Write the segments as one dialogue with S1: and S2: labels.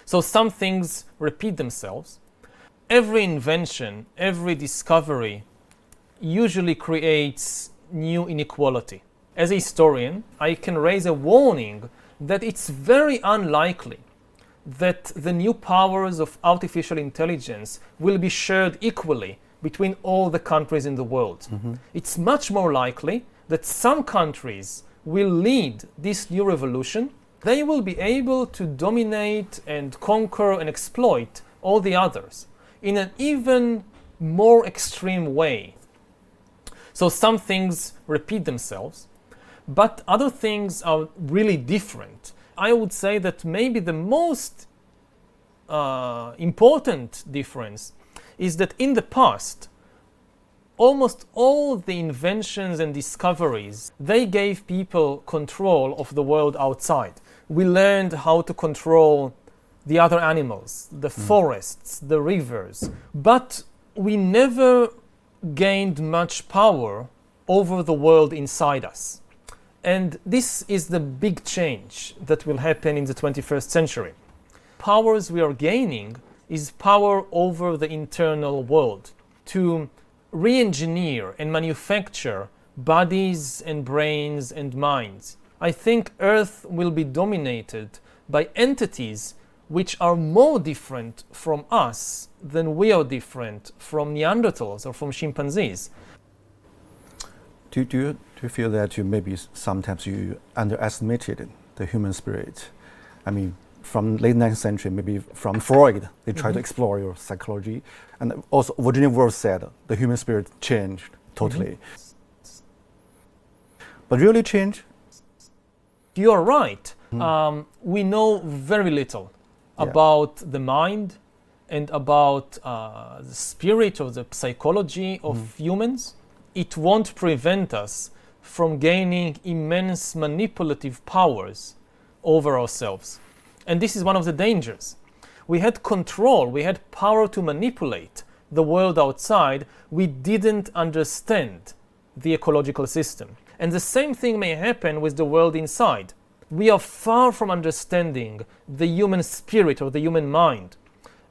S1: So some things repeat themselves. Every invention, every discovery usually creates new inequality. As a historian, I can raise a warning that it's very unlikely that the new powers of artificial intelligence will be shared equally between all the countries in the world. It's much more likely that some countries will lead this new revolution. They will be able to dominate and conquer and exploit all the others in an even more extreme way. So some things repeat themselves, but other things are really different. I would say that maybe the most important difference is that in the past, almost all the inventions and discoveries, they gave people control of the world outside. We learned how to control the other animals, the forests, the rivers, but we never gained much power over the world inside us. And this is the big change that will happen in the 21st century. Powers we are gaining is power over the internal world, to re-engineer and manufacture bodies and brains and minds. I think Earth will be dominated by entities which are more different from us than we are different from Neanderthals or from chimpanzees.
S2: Do you feel that maybe sometimes you underestimated the human spirit? I mean, from late 19th century, maybe from Freud, they tried to explore your psychology. And also Virginia Woolf said the human spirit changed totally. But really change?
S1: You are right. We know very little about the mind and about the spirit or the psychology of humans. It won't prevent us from gaining immense manipulative powers over ourselves. And this is one of the dangers. We had control, we had power to manipulate the world outside. We didn't understand the ecological system. And the same thing may happen with the world inside. We are far from understanding the human spirit or the human mind.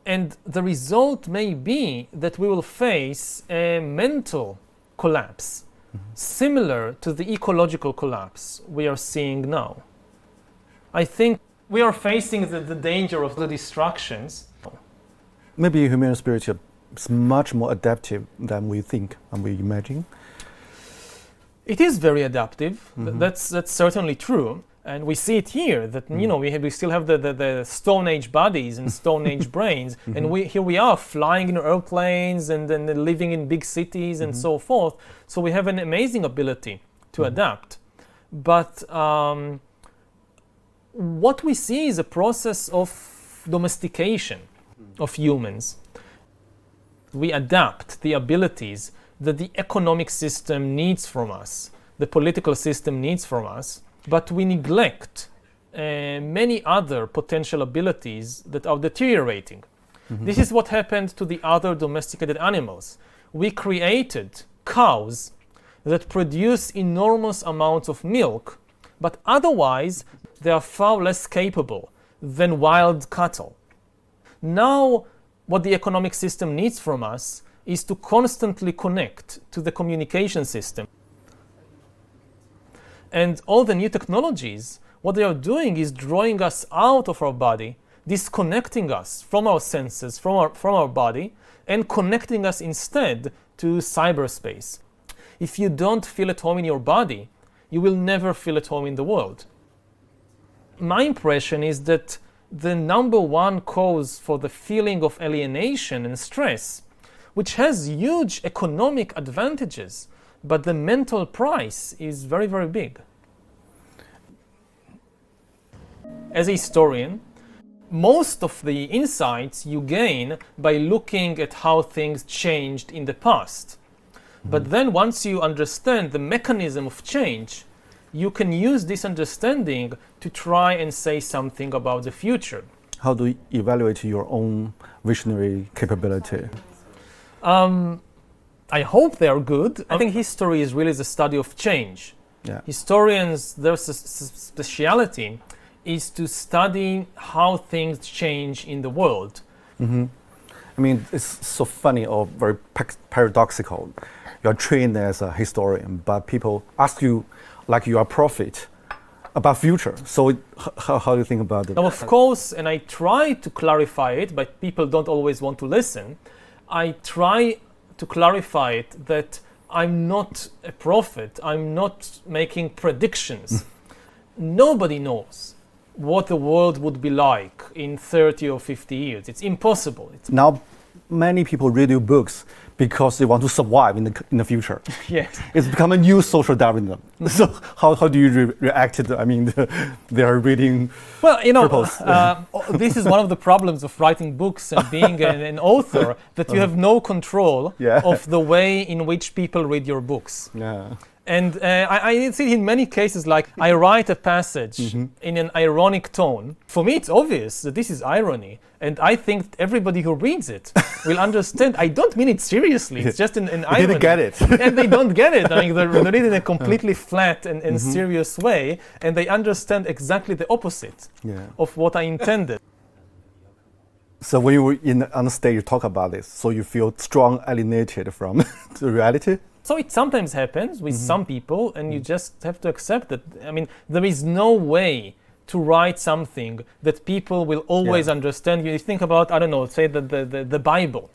S1: And the result may be that we will face a mental collapse, similar to the ecological collapse we are seeing now. I think we are facing the danger of the distractions.
S2: Maybe human spirit is much more adaptive than we think and we imagine.
S1: It is very adaptive. That's certainly true. And we see it here that we still have the Stone Age bodies and Stone Age brains, and here we are flying in airplanes and then living in big cities and so forth. So we have an amazing ability to adapt. But what we see is a process of domestication of humans. We adapt the abilities that the economic system needs from us, the political system needs from us, but we neglect many other potential abilities that are deteriorating. This is what happened to the other domesticated animals. We created cows that produce enormous amounts of milk, but otherwise they are far less capable than wild cattle. Now, what the economic system needs from us is to constantly connect to the communication system. And all the new technologies, what they are doing is drawing us out of our body, disconnecting us from our senses, from our body, and connecting us instead to cyberspace. If you don't feel at home in your body, you will never feel at home in the world. My impression is that the number one cause for the feeling of alienation and stress, which has huge economic advantages, but the mental price is very, very big. As a historian, most of the insights you gain by looking at how things changed in the past. But then once you understand the mechanism of change, you can use this understanding to try and say something about the future.
S2: How do you evaluate your own visionary capability?
S1: I hope they are good. I think history is really the study of change. Historians, their speciality is to study how things change in the world.
S2: I mean, it's so funny or very paradoxical. You're trained as a historian, but people ask you like you are a prophet about future. So how do you think about it?
S1: Now, of course, and I try to clarify it, but people don't always want to listen. I try to clarify it that I'm not a prophet. I'm not making predictions. Nobody knows what the world would be like in 30 or 50 years. It's impossible.
S2: Now, many people read your books because they want to survive in the future.
S1: Yes.
S2: It's become a new social Darwinism. So how do you react to I mean, they are reading
S1: this is one of the problems of writing books and being an author, that you have no control of the way in which people read your books.
S2: Yeah.
S1: And I see it in many cases, like I write a passage in an ironic tone. For me, it's obvious that this is irony. And I think everybody who reads it will understand. I don't mean it seriously. It's just an irony.
S2: They didn't get it.
S1: And they don't get it. I mean, they read it in a completely flat and serious way. And they understand exactly the opposite of what I intended.
S2: So when you were on the stage, you talk about this. So you feel strong alienated from the reality?
S1: So it sometimes happens with some people, and you just have to accept that. I mean, there is no way to write something that people will always understand. You think about, I don't know, say the Bible.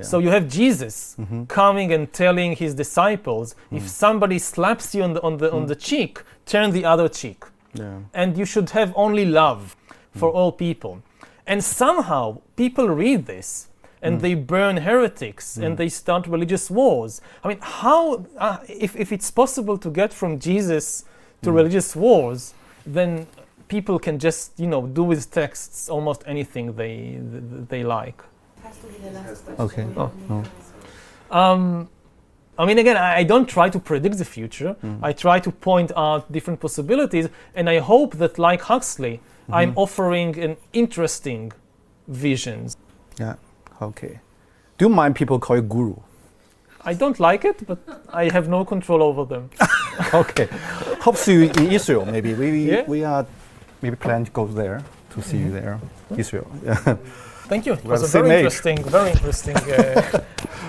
S1: So you have Jesus coming and telling his disciples, if somebody slaps you on the cheek, turn the other cheek. And you should have only love for all people. And somehow people read this and they burn heretics and they start religious wars. I mean, how, if it's possible to get from Jesus to religious wars, then people can just, do with texts almost anything they like.
S2: Okay.
S1: I mean, again, I don't try to predict the future. I try to point out different possibilities, and I hope that, like Huxley, I'm offering an interesting visions.
S2: Yeah. Okay. Do you mind people call you guru?
S1: I don't like it, but I have no control over them.
S2: Okay. Hope see you in Israel. Maybe we are maybe plan to go there to see you there, Israel. Yeah.
S1: Thank you. It was a very interesting.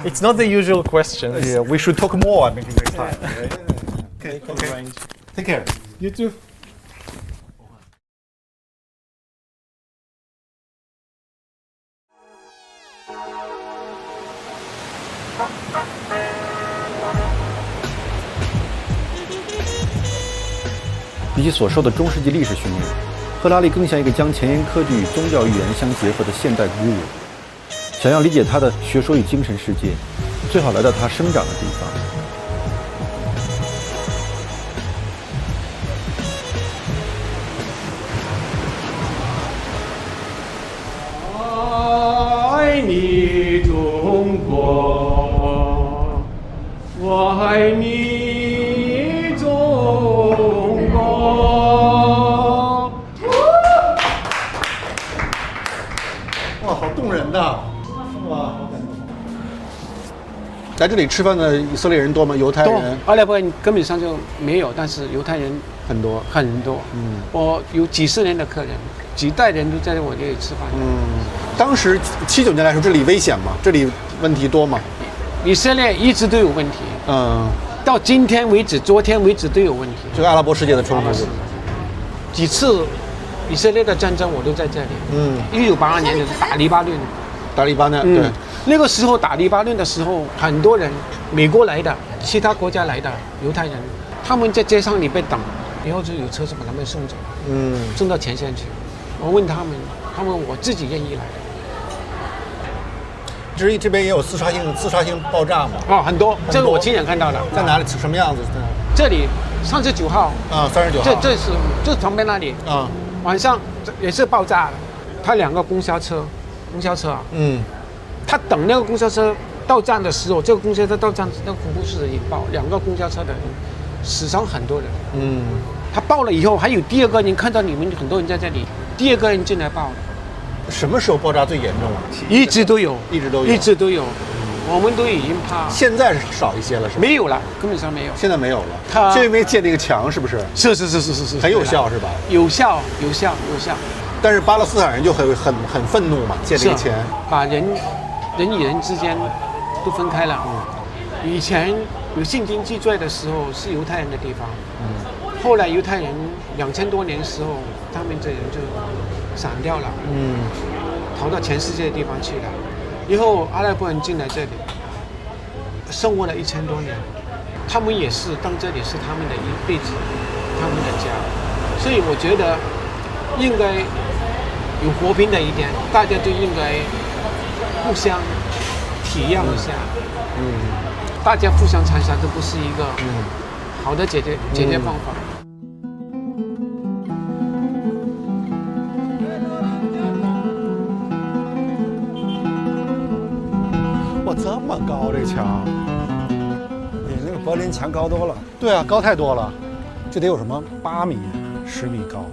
S1: It's not the usual questions.
S2: Yeah, we should talk more maybe next time. Okay. Take care.
S1: You too.
S2: 比起所受的中世纪历史训练，赫拉利更像一个将前沿科技与宗教预言相结合的现代古儒。想要理解他的学说与精神世界，最好来到他生长的地方。
S3: 爱你中国，我爱你中国。哇，好动人呐！哇，好感动。来这里吃饭的以色列人多吗？犹太人？
S4: 阿拉伯人根本上就没有，但是犹太人
S3: 很多。
S4: 我有几十年的客人，几代人都在我这里吃饭。
S3: 当时79年来说，这里危险吗？这里问题多吗？
S4: 以色列一直都有问题。到今天为止，昨天为止都有问题。
S3: 这个阿拉伯世界的冲突，
S4: 几次以色列的战争我都在这里。1982年的打黎巴嫩。对。那个时候打黎巴嫩的时候，很多人，美国来的，其他国家来的犹太人，他们在街上里被等，以后就有车子把他们送走，送到前线去。我问他们我自己愿意来的。
S3: 这边也有自杀性爆炸嘛？
S4: 很多，这个我亲眼看到的。
S3: 在哪里？什么样子？
S4: 这里39号。
S3: 39号。
S4: 这旁边那里。晚上也是爆炸了，他2个公交车啊。他等那个公交车到站的时候，这个公交车到站，那个恐怖事件一爆，2个公交车的人死伤很多人。他爆了以后，还有第2个人看到你们很多人在这里，第2个人进来爆了。
S3: 什么时候爆炸最严重啊？
S4: 一直都有。我们都已经怕。
S3: 现在是少一些了，是吧？
S4: 没有了，根本上没有。
S3: 现在没有了，
S4: 它
S3: 就因为建那个墙，是不是？
S4: 是，
S3: 很有效，是吧？
S4: 有效。
S3: 但是巴勒斯坦人就很愤怒嘛，建这个墙，
S4: 把人与人之间都分开了。以前有圣经记载的时候是犹太人的地方，后来犹太人2000多年的时候，他们这人就散掉了，逃到全世界的地方去了。以后阿拉伯人进来这里，生活了1000多年，他们也是当这里是他们的一辈子，他们的家。所以我觉得应该有和平的一点，大家都应该互相体谅一下。大家互相残杀都不是一个好的解决方法。
S3: 哇，这么高这墙，
S2: 比那个柏林墙高多了。
S3: 对啊，高太多了，这得有什么8米、10米高。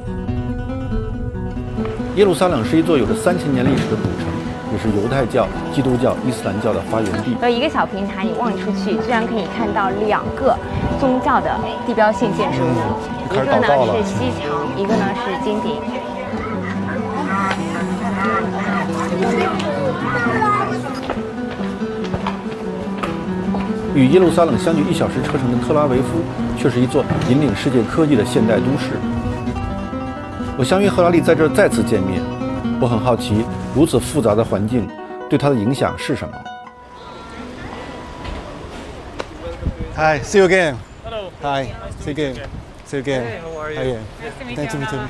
S2: 耶路撒冷是一座有着3000年历史的古城，也是犹太教、基督教、伊斯兰教的发源地。
S5: 有一个小平台，你望出去，居然可以看到2个宗教的地标性建筑物，一个呢是西墙，一个呢是金顶。
S2: 与耶路撒冷相距1小时车程的特拉维夫，却是一座引领世界科技的现代都市。我相约赫拉利在这儿再次见面，我很好奇，如此复杂的环境对他的影响是什么。
S3: Hi, see you again.
S1: Hello.
S3: Hi, see you again. See you again.
S1: Hey, how are you?
S3: Hi,
S5: Nice
S3: to meet you.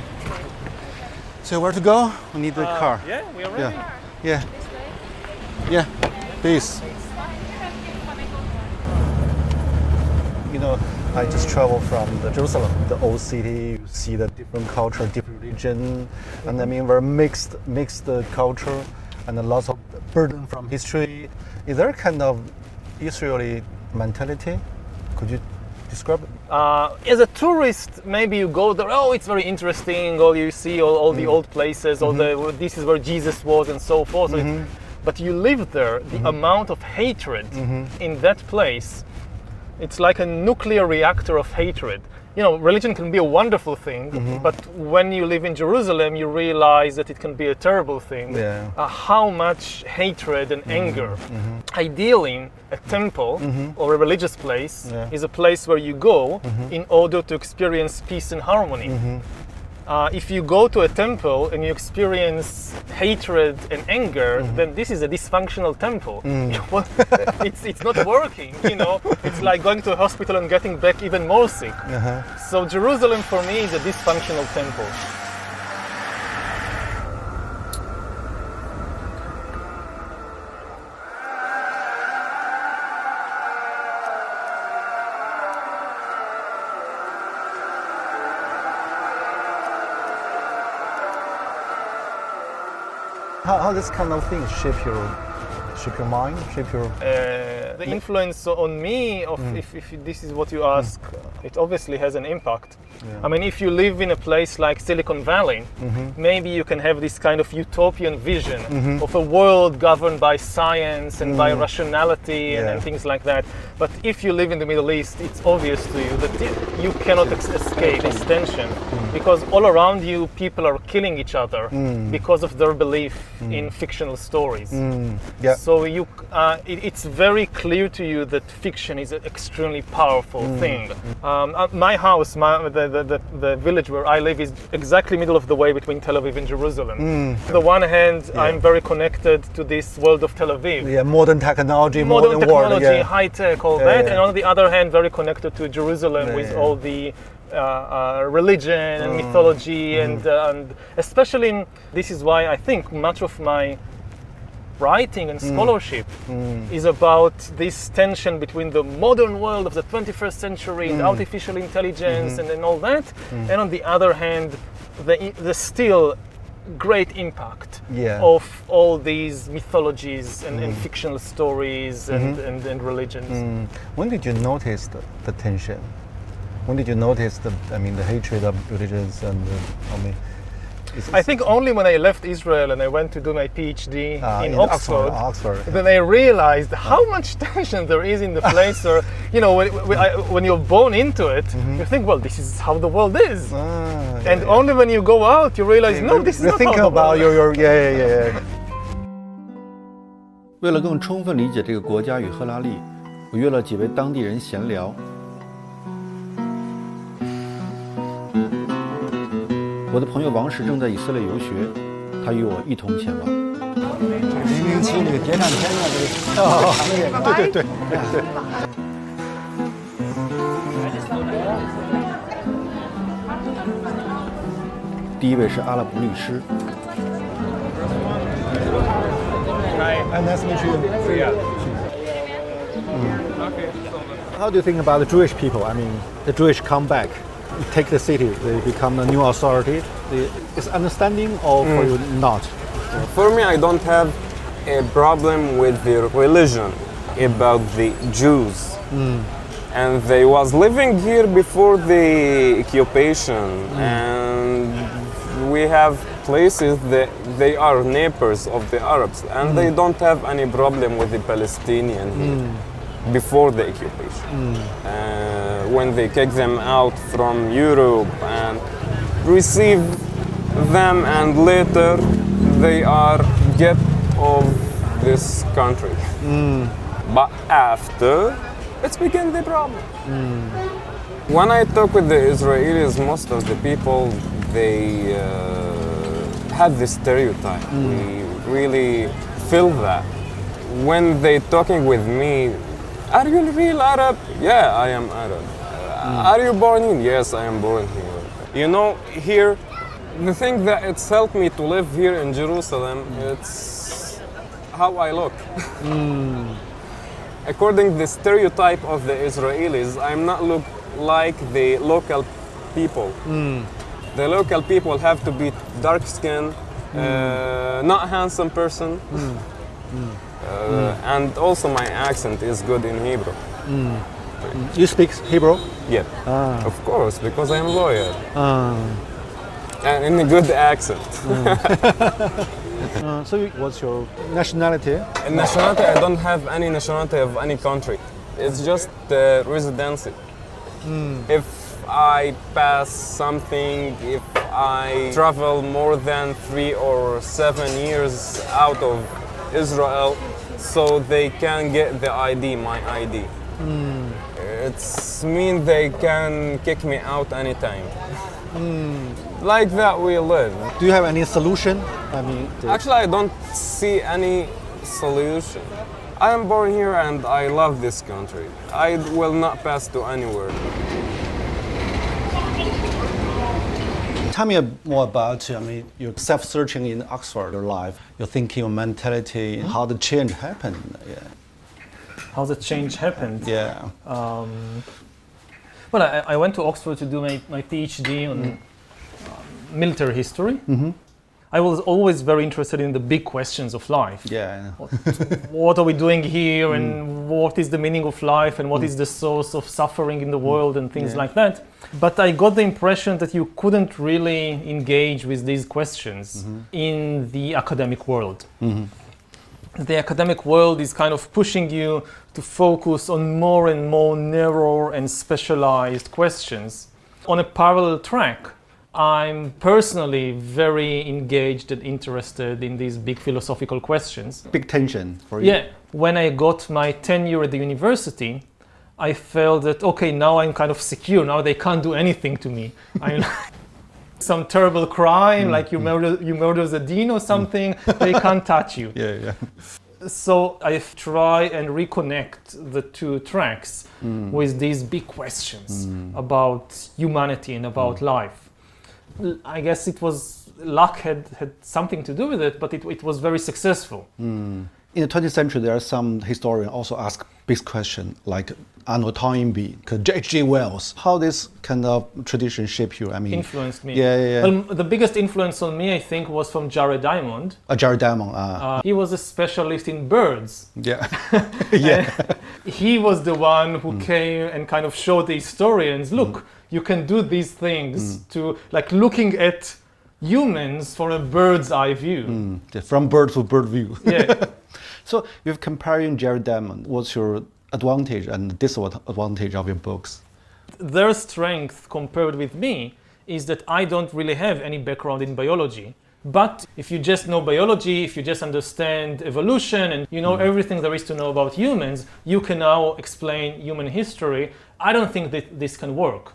S3: So where to go? We need the car.
S1: Yeah, we are ready.
S3: Yeah, please. You know, I just traveled from Jerusalem, the old city. You see the different culture, different religion, and I mean, very mixed culture, and lots of burden from history. Is there a kind of Israeli mentality? Could you describe it?
S1: As a tourist, maybe you go there. Oh, it's very interesting. Or you see all the old places. All this is where Jesus was, and so forth. But you live there. The amount of hatred in that place. It's like a nuclear reactor of hatred. You know, religion can be a wonderful thing, but when you live in Jerusalem, you realize that it can be a terrible thing.
S3: Yeah.
S1: How much hatred and anger. Ideally, a temple or a religious place is a place where you go in order to experience peace and harmony. If you go to a temple and you experience hatred and anger, then this is a dysfunctional temple. It's not working, you know. It's like going to a hospital and getting back even more sick. So Jerusalem for me is a dysfunctional temple.
S3: How this kind of things shape your mind, shape your...
S1: The influence on me, if this is what you ask, it obviously has an impact. I mean, if you live in a place like Silicon Valley, maybe you can have this kind of utopian vision of a world governed by science and by rationality and things like that. But if you live in the Middle East, it's obvious to you that you cannot escape this tension, because all around you people are killing each other because of their belief in fictional stories. So it's very clear to you that fiction is an extremely powerful thing. My house, the village where I live, is exactly middle of the way between Tel Aviv and Jerusalem. On the one hand, I'm very connected to this world of Tel Aviv.
S3: Yeah, modern technology,
S1: modern technology,
S3: world,
S1: high tech, all that. And on the other hand, very connected to Jerusalem with all the religion and mythology and especially this is why I think much of my writing and scholarship is about this tension between the modern world of the 21st century and artificial intelligence and all that, and on the other hand, the still great impact of all these mythologies and fictional stories and religions.
S3: When did you notice the tension? When did you notice the hatred of religions and
S1: I think only when I left Israel and I went to do my PhD in Oxford, then I realized how much tension there is in the place. Or when you're born into it, you think, well, this is how the world is. And only when you go out, you realize, no, this is not how the world is.
S2: 为了更充分理解这个国家与赫拉利，我约了几位当地人闲聊。我的朋友王石正在以色列游学，他与我一同前往。
S3: 007那个谍战片的这个对。
S2: 第一位是阿拉伯律师。
S3: Nice to meet you. How do you think about the Jewish people? I mean, the Jewish come back, take the city, they become the new authority. Is understanding or for you not?
S6: For me, I don't have a problem with the religion about the Jews. And they was living here before the occupation, and we have places that they are neighbors of the Arabs, and they don't have any problem with the Palestinian here before the occupation. When they kick them out from Europe and receive them, and later they are get of this country. But after, it's became the problem. When I talk with the Israelis, most of the people, they have this stereotype. We really feel that. When they talking with me, are you a real Arab? Yeah, I am Arab. Are you born here? Yes, I am born here. You know, here, the thing that it's helped me to live here in Jerusalem, it's how I look. According to the stereotype of the Israelis, I'm not look like the local people. The local people have to be dark-skinned, not handsome person, and also my accent is good in Hebrew.
S3: You speak Hebrew?
S6: Yeah, of course, because I'm a lawyer. And in a good accent.
S3: So what's your nationality?
S6: Nationality, I don't have any nationality of any country. It's just residency. If I pass something, if I travel more than 3 or 7 years out of Israel, so they can get the ID, my ID. It's mean they can kick me out anytime. Like that we live.
S3: Do you have any solution? I mean,
S6: actually, I don't see any solution. I am born here and I love this country. I will not pass to anywhere.
S3: Tell me more about, your self-searching in Oxford, your life, your thinking, your mentality, how the change happened. Yeah.
S1: How the change happened?
S3: Yeah.
S1: Well, I went to Oxford to do my PhD on military history. I was always very interested in the big questions of life.
S3: Yeah.
S1: What are we doing here, and what is the meaning of life, and what is the source of suffering in the world, and things like that. But I got the impression that you couldn't really engage with these questions in the academic world. The academic world is kind of pushing you to focus on more and more narrow and specialized questions. On a parallel track, I'm personally very engaged and interested in these big philosophical questions.
S2: Big tension for you.
S1: Yeah. When I got my tenure at the university, I felt that, okay, now I'm kind of secure. Now they can't do anything to me. Some terrible crime, like you murder the dean or something, they can't touch you.
S2: Yeah.
S1: So I try and reconnect the two tracks with these big questions about humanity and about life. I guess it was luck had something to do with it, but it was very successful.
S2: In the 20th century, there are some historians also ask big questions like Arnold Toynbee, H.G. Wells. How this kind of tradition shaped you?
S1: Influenced me.
S2: Yeah.
S1: Well, the biggest influence on me, I think, was from Jared Diamond.
S2: Jared Diamond.
S1: He was a specialist in birds.
S2: Yeah.
S1: He was the one who came and kind of showed the historians, look, you can do these things to, like, looking at humans from a bird's eye view.
S2: From bird to bird view.
S1: Yeah.
S2: So you're comparing Jerry Diamond. What's your advantage and disadvantage of your books?
S1: Their strength compared with me is that I don't really have any background in biology. But if you just know biology, if you just understand evolution and you know everything there is to know about humans, you can now explain human history. I don't think that this can work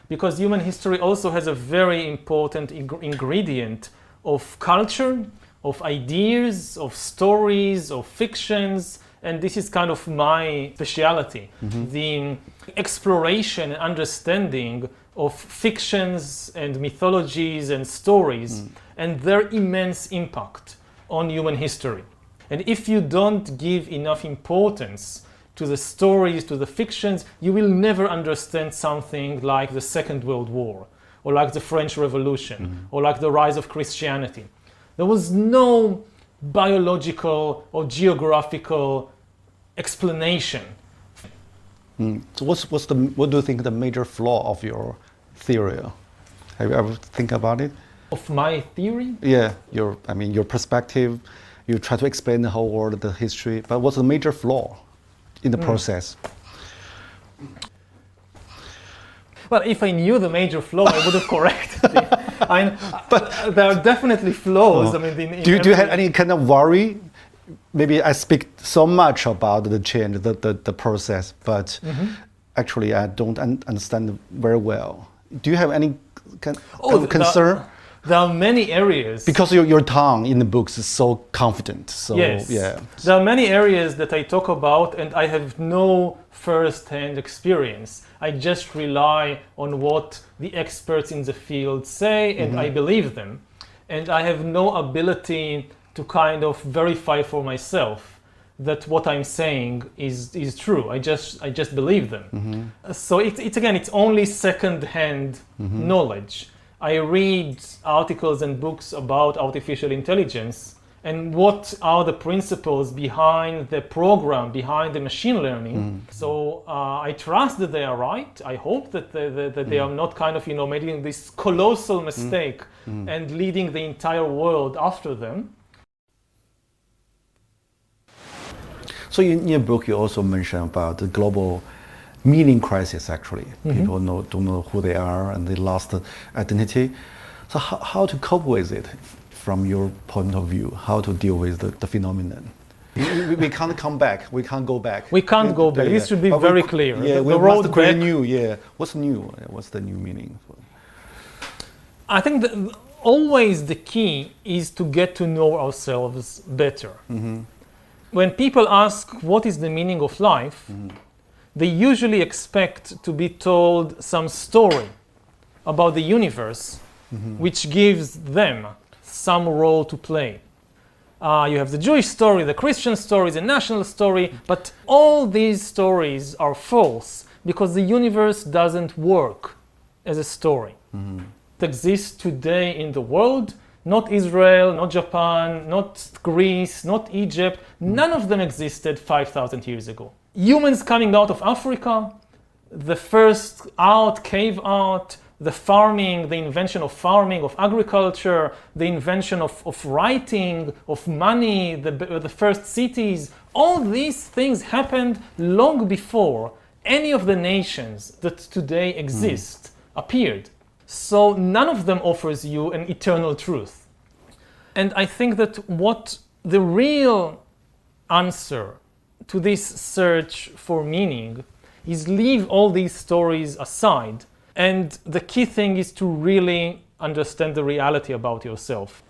S1: because human history also has a very important ingredient of culture, of ideas, of stories, of fictions, and this is kind of my specialty, the exploration and understanding of fictions and mythologies and stories and their immense impact on human history. And if you don't give enough importance to the stories, to the fictions, you will never understand something like the Second World War, or like the French Revolution, or like the rise of Christianity. There was no biological or geographical explanation.
S2: So what do you think the major flaw of your theory? Have you ever think about it?
S1: Of my theory?
S2: Yeah, your perspective. You try to explain the whole world, the history, but what's the major flaw in the process?
S1: Well, if I knew the major flaw, I would have corrected it. But there are definitely flaws. I mean,
S2: do you have any kind of worry? Maybe I speak so much about the change, the process, but actually I don't understand very well. Do you have any kind of concern?
S1: There are many areas.
S2: Because your tongue in the books is so confident. So,
S1: yes.
S2: Yeah.
S1: There are many areas that I talk about and I have no first-hand experience. I just rely on what the experts in the field say and I believe them. And I have no ability to kind of verify for myself that what I'm saying is true. I just believe them. So it's only second-hand knowledge. I read articles and books about artificial intelligence and what are the principles behind the program, behind the machine learning. So I trust that they are right. I hope that they are not kind of making this colossal mistake and leading the entire world after them.
S2: So in your book, you also mention about the global meaning crisis, actually. People don't know who they are and they lost identity. So how to cope with it from your point of view? How to deal with the phenomenon? We can't come back. We can't go back.
S1: We can't go back. This should be very clear.
S2: Yeah,
S1: the
S2: we
S1: road
S2: must create
S1: back.
S2: new. Yeah, what's new? What's the new meaning?
S1: I think that always the key is to get to know ourselves better. When people ask what is the meaning of life, they usually expect to be told some story about the universe, which gives them some role to play. You have the Jewish story, the Christian story, the national story, but all these stories are false because the universe doesn't work as a story. It exists today in the world. Not Israel, not Japan, not Greece, not Egypt. None of them existed 5,000 years ago. Humans coming out of Africa, the first art, cave art, the farming, the invention of farming, of agriculture, the invention of writing, of money, the first cities, all these things happened long before any of the nations that today exist appeared. So none of them offers you an eternal truth. And I think that what the real answer to this search for meaning is leave all these stories aside. And the key thing is to really understand the reality about yourself.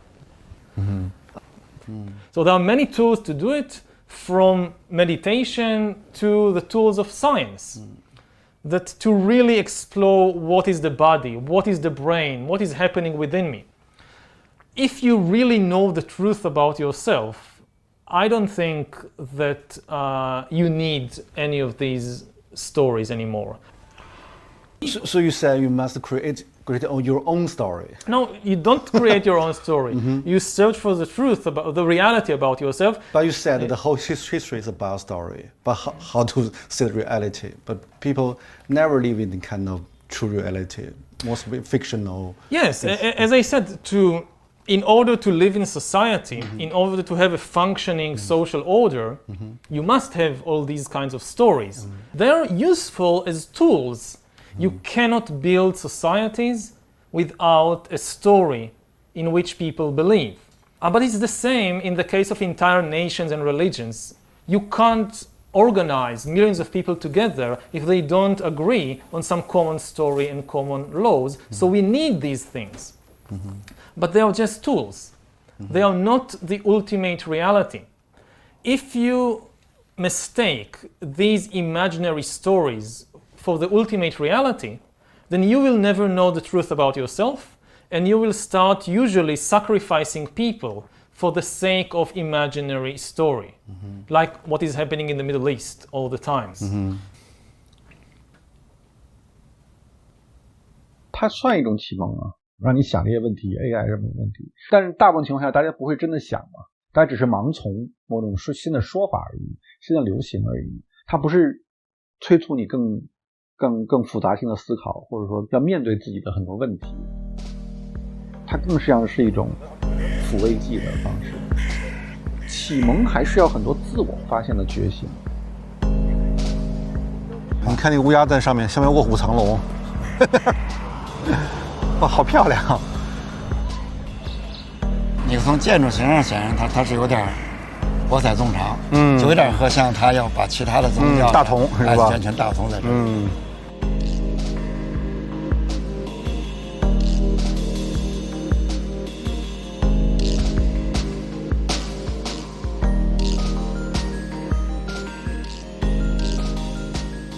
S1: So there are many tools to do it, from meditation to the tools of science. That to really explore what is the body, what is the brain, what is happening within me. If you really know the truth about yourself, I don't think that you need any of these stories anymore.
S2: So you say you must create your own story.
S1: No, you don't create your own story. You search for the truth about the reality about yourself.
S2: But you said the whole history is about story, but how to see the reality. But people never live in the kind of true reality, mostly fictional.
S1: Yes, as I said, in order to live in society, in order to have a functioning social order, you must have all these kinds of stories. They're useful as tools. You cannot build societies without a story in which people believe. But it's the same in the case of entire nations and religions. You can't organize millions of people together if they don't agree on some common story and common laws. So we need these things. But they are just tools. They are not the ultimate reality. If you mistake these imaginary stories for the ultimate reality, then you will never know the truth about yourself, and you will start usually sacrificing people for the sake of imaginary story, like what is happening in the Middle East all the times.
S7: 它算一种启蒙啊，让你想这些问题 AI 是没问题，但是大部分情况下大家不会真的想嘛，大家只是盲从某种新的说法而已，新的流行而已，它不是催促你更复杂性的思考，或者说要面对自己的很多问题，它更像是一种抚慰剂的方式。启蒙还是要很多自我发现的觉醒。
S3: 你看那个乌鸦在上面，下面卧虎藏龙，哇，好漂亮！
S8: 你从建筑形上显然它是有点博采众长，就有点和像他要把其他的宗教
S3: 大同是吧？
S8: 完全大同在这里。